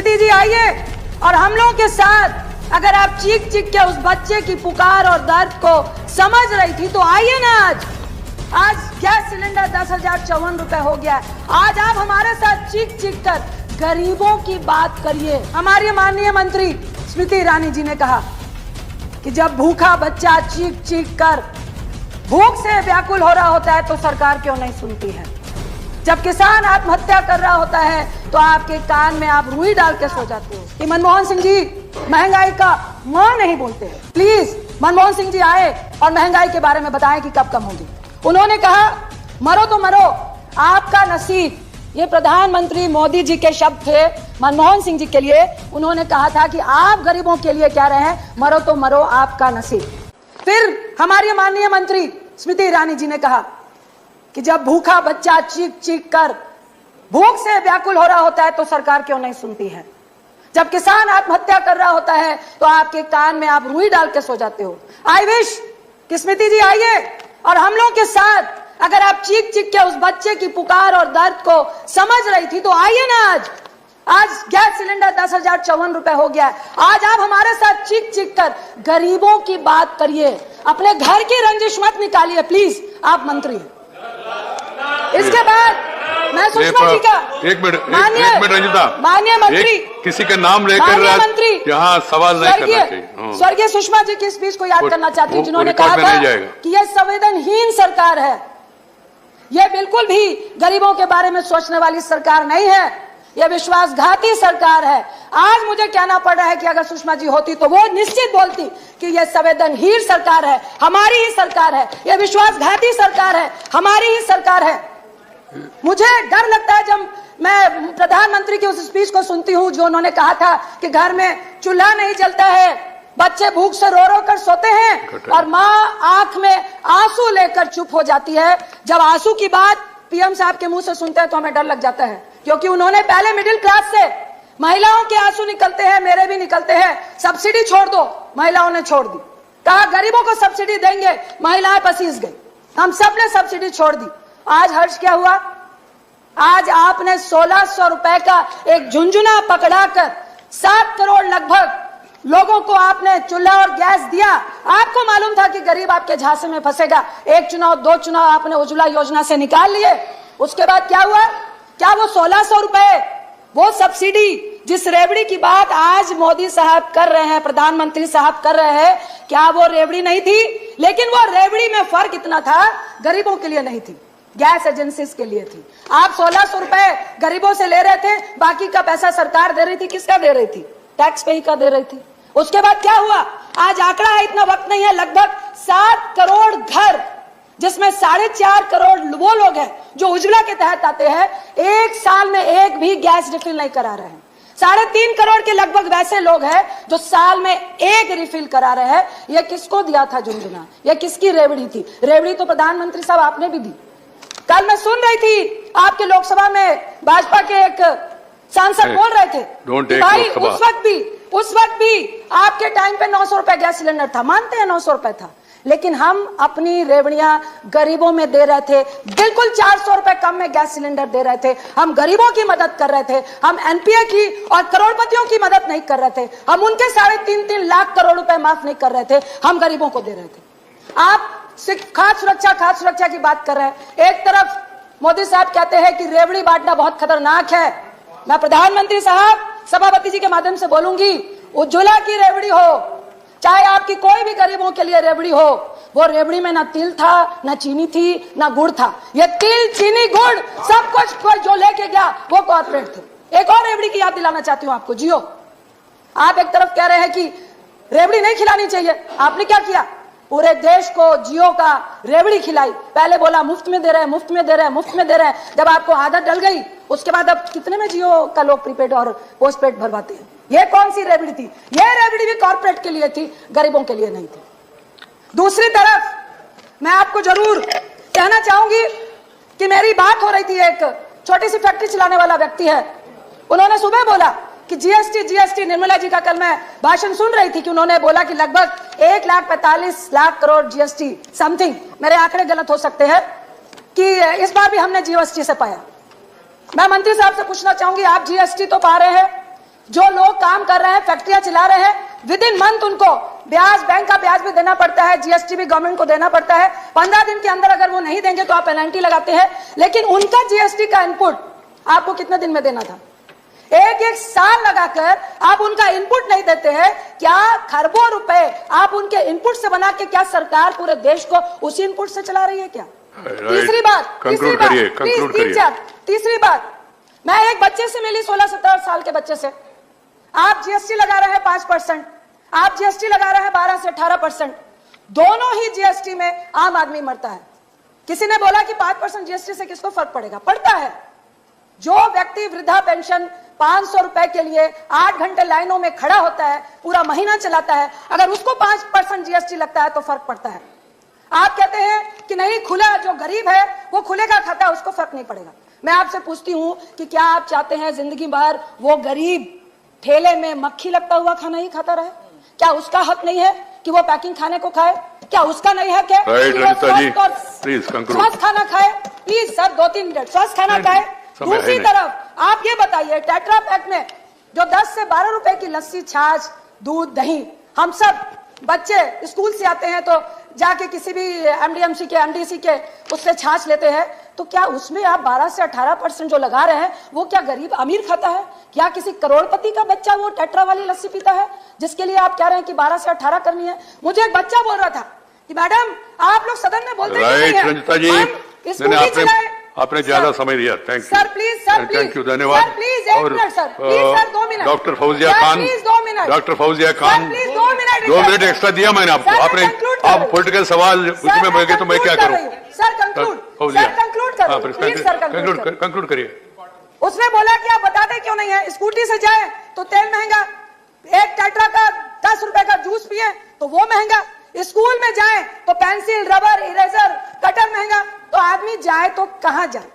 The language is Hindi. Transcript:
स्मृति जी आइए और हम लोगों के साथ अगर आप चीख चीख के उस बच्चे की पुकार और दर्द को समझ रही थी तो आइए ना। आज गैस सिलेंडर 10,054 रुपए हो गया है। आज आप हमारे साथ चीख चीख कर गरीबों की बात करिए। हमारी माननीय मंत्री स्मृति ईरानी जी ने कहा कि जब भूखा बच्चा चीख चीख कर भूख से व्याकुल हो रहा होता है तो सरकार क्यों नहीं सुनती है। जब किसान आत्महत्या कर रहा होता है तो आपके कान में आप रुई डाल के सो जाते हो। कि मनमोहन सिंह जी महंगाई का मां नहीं बोलते हैं। प्लीज मनमोहन सिंह जी आए और महंगाई के बारे में बताएं कि कब कम होगी। उन्होंने कहा मरो तो मरो आपका नसीब। ये प्रधानमंत्री मोदी जी के शब्द थे मनमोहन सिंह जी के लिए। उन्होंने कहा था कि आप गरीबों के लिए कह रहे हैं मरो तो मरो आपका नसीब। फिर हमारी माननीय मंत्री स्मृति ईरानी जी ने कहा कि जब भूखा बच्चा चीख चीख कर भूख से व्याकुल हो रहा होता है तो सरकार क्यों नहीं सुनती है। जब किसान आत्महत्या कर रहा होता है तो आपके कान में आप रुई डाल के सो जाते हो। आई विश कि स्मृति जी आइए और हम लोगों के साथ अगर आप चीख चीख के उस बच्चे की पुकार और दर्द को समझ रही थी तो आइए ना। आज गैस सिलेंडर 10,054 रुपए हो गया है। आज आप हमारे साथ चीख चीख कर गरीबों की बात करिए। अपने घर की रंजिश मत निकालिए प्लीज, आप मंत्री हैं। इसके बाद मैं सुषमा जी का एक मिनट रंजिता, माननीय मंत्री किसी का नाम लेकर मंत्री यहाँ सवाल नहीं करना चाहिए। स्वर्गीय सुषमा जी की स्पीच को याद करना चाहती हूँ जिन्होंने कहा था कि यह संवेदनहीन सरकार है। यह बिल्कुल भी गरीबों के बारे में सोचने वाली सरकार नहीं है। यह विश्वासघाती सरकार है। आज मुझे कहना पड़ रहा है कि अगर सुषमा जी होती तो वो निश्चित बोलती कि यह संवेदनहीन सरकार है, हमारी ही सरकार है। यह विश्वासघाती सरकार है, हमारी ही सरकार है। मुझे डर लगता है जब मैं प्रधानमंत्री की उस स्पीच को सुनती हूं जो उन्होंने कहा था कि घर में चूल्हा नहीं जलता है, बच्चे भूख से रो रो कर सोते हैं और माँ आंख में आंसू लेकर चुप हो जाती है। जब आंसू की बात पीएम साहब के मुंह से सुनते हैं तो हमें डर लग जाता है, क्योंकि उन्होंने पहले मिडिल क्लास से महिलाओं के आंसू निकलते हैं, मेरे भी निकलते हैं, सब्सिडी छोड़ दो, महिलाओं ने छोड़ दी। कहा गरीबों को सब्सिडी देंगे, महिलाएं पसीज गई, हम सब ने सब्सिडी छोड़ दी। आज हर्ष क्या हुआ? आज आपने 1600 रुपए का एक झुंझुना पकड़ाकर 7 करोड़ लगभग लोगों को आपने चूल्हा और गैस दिया। आपको मालूम था कि गरीब आपके झांसे में फंसेगा। एक चुनाव 2 चुनाव आपने उज्ज्वला योजना से निकाल लिए। उसके बाद क्या हुआ? क्या वो 1600 रुपए, वो सब्सिडी जिस रेवड़ी की बात आज मोदी साहब कर रहे हैं, प्रधानमंत्री साहब कर रहे हैं, क्या वो रेवड़ी नहीं थी? लेकिन वो रेवड़ी में फर्क इतना था, गरीबों के लिए नहीं थी, गैस एजेंसीज के लिए थी। आप 1600 रुपए गरीबों से ले रहे थे, बाकी का पैसा सरकार दे रही थी। किसका दे रही थी? टैक्स पे ही का दे रही थी। उसके बाद क्या हुआ? आज आंकड़ा है, इतना वक्त नहीं है, लगभग 7 करोड़ घर जिसमें 4.5 करोड़ वो लोग हैं जो उज्ज्वला के तहत आते हैं, एक साल में एक भी गैस रिफिल नहीं करा रहे हैं। 3.5 करोड़ के लगभग वैसे लोग हैं जो साल में एक रिफिल करा रहे हैं। ये किसको दिया था झुंझुना? ये किसकी रेवड़ी थी? रेवड़ी तो प्रधानमंत्री साहब आपने भी दी। कल मैं सुन रही थी आपके लोकसभा में भाजपा के एक सांसद बोल रहे थे कि भाई उस वक्त भी आपके टाइम पे 900 रुपए गैस सिलेंडर था। मानते हैं 900 रुपए था, लेकिन हम अपनी रेवड़ियां गरीबों में दे रहे थे। बिल्कुल 400 रुपए कम में गैस सिलेंडर दे रहे थे। हम गरीबों की मदद कर रहे थे। हम एनपीए की और करोड़पतियों की मदद नहीं कर रहे थे। हम उनके 3.5 लाख करोड़ रुपए माफ नहीं कर रहे थे, हम गरीबों को दे रहे थे। आप सिर्फ खाद्य सुरक्षा की बात कर रहे हैं। एक तरफ मोदी साहब कहते हैं कि रेवड़ी बांटना बहुत खतरनाक है। मैं प्रधानमंत्री साहब सभापति जी के माध्यम से बोलूंगी, उज्ज्वला की रेवड़ी हो, चाहे आपकी कोई भी गरीबों के लिए रेवड़ी हो, वो रेवड़ी में ना तिल था, ना चीनी थी, ना गुड़ था। ये तिल, चीनी, गुड़ सब कुछ जो लेके गया वो कॉर्पोरेट थे। एक और रेवड़ी की याद दिलाना चाहती हूँ आपको, जियो। आप एक तरफ कह रहे हैं कि रेवड़ी नहीं खिलानी चाहिए, आपने क्या किया? पूरे देश को जियो का रेवड़ी खिलाई। पहले बोला मुफ्त में दे रहे हैं, मुफ्त में दे रहे हैं, मुफ्त में दे रहे हैं। जब आपको आदत डल गई, उसके बाद अब कितने में जियो का लोग प्रीपेड और पोस्टपेड भरवाते हैं। ये कौन सी रेवड़ी थी? ये रेवड़ी भी कॉर्पोरेट के लिए थी, गरीबों के लिए नहीं थी। दूसरी तरफ मैं आपको जरूर कहना चाहूंगी कि मेरी बात हो रही थी, एक छोटी सी फैक्ट्री चलाने वाला व्यक्ति है, उन्होंने सुबह बोला कि जीएसटी निर्मला जी का कल मैं भाषण सुन रही थी कि उन्होंने बोला कि लगभग 1,45,00,000 करोड़ जीएसटी समथिंग, मेरे आंकड़े गलत हो सकते हैं, कि इस बार भी हमने जीएसटी से पाया। मैं मंत्री साहब से पूछना चाहूंगी, आप जीएसटी तो पा रहे हैं, जो लोग काम कर रहे हैं, फैक्ट्रियां चला रहे हैं, विद इन मंथ उनको ब्याज, बैंक का ब्याज भी देना पड़ता है, जीएसटी भी गवर्नमेंट को देना पड़ता है। 15 दिन के अंदर अगर वो नहीं देंगे तो आप पेनल्टी लगाते हैं, लेकिन उनका जीएसटी का इनपुट आपको कितने दिन में देना था? एक साल लगाकर आप उनका इनपुट नहीं देते हैं। क्या खरबों रुपए आप उनके इनपुट से बना के क्या सरकार पूरे देश को उसी इनपुट से चला रही है क्या? तीसरी बात, मैं एक बच्चे से मिली, 16-17 साल के बच्चे से। आप जीएसटी लगा रहे हैं 5%, आप जीएसटी लगा रहे हैं 12 से 18%। दोनों ही जीएसटी में आम आदमी मरता है। किसी ने बोला कि 5% जीएसटी से किसको फर्क पड़ेगा? पड़ता है। जो व्यक्ति वृद्धा पेंशन 500 रुपए के लिए 8 घंटे लाइनों में खड़ा होता है, पूरा महीना चलाता है, अगर उसको 5% जीएसटी लगता है तो फर्क पड़ता है। आप कहते हैं कि नहीं, खुला, जो गरीब है वो खुलेगा खाता है, उसको फर्क नहीं पड़ेगा। मैं आपसे पूछती हूं कि क्या आप चाहते हैं जिंदगी भर वो गरीब ठेले में मक्खी लगता हुआ खाना ही खाता रहे? क्या उसका हक नहीं है कि वो पैकिंग खाने को खाए? क्या उसका नहीं हक है कि वो स्वस्थ खाना खाए? प्लीज सर, 2-3 मिनट, स्वस्थ खाना खाए। दूसरी तरफ आप ये बताइए, टेट्रा पैक में जो 10 से 12 रुपए की लस्सी, छाछ, दूध, दही, हम सब बच्चे स्कूल से आते हैं तो जाके किसी भी एमडीएमसी के, एमडीसी के उससे छाछ लेते हैं, तो क्या उसमें आप 12 से 18% जो लगा रहे हैं वो क्या गरीब अमीर खाता है? क्या किसी करोड़पति का बच्चा वो टेट्रा वाली लस्सी पीता है जिसके लिए आप कह रहे हैं कि 12 से 18 करनी है? मुझे एक बच्चा बोल रहा था कि मैडम आप लोग सदन में बोलते हैं, रंजिता जी, आपने ज्यादा समय दिया। Thank you sir, please sir, thank you, धन्यवाद। Please 1 minute sir, please sir, 2 minute. Doctor Fauzia Khan, please 2 minute. Doctor Fauzia Khan, please 2 minute. 2 minute extra दिया मैंने आपको। आपने आप पॉलिटिकल सवाल उसमें बगे तो मैं क्या करूं? सर कंक्लूड कंक्लूड करिए। उसने बोला कि आप बताते क्यों नहीं है? स्कूटी से जाए तो तेल महंगा, एक टेट्रा का 10 रुपए का जूस पिए तो वो महंगा, स्कूल में जाए तो पेंसिल, रबर, इरेजर, कटर महंगा, तो आदमी जाए तो कहां जाए?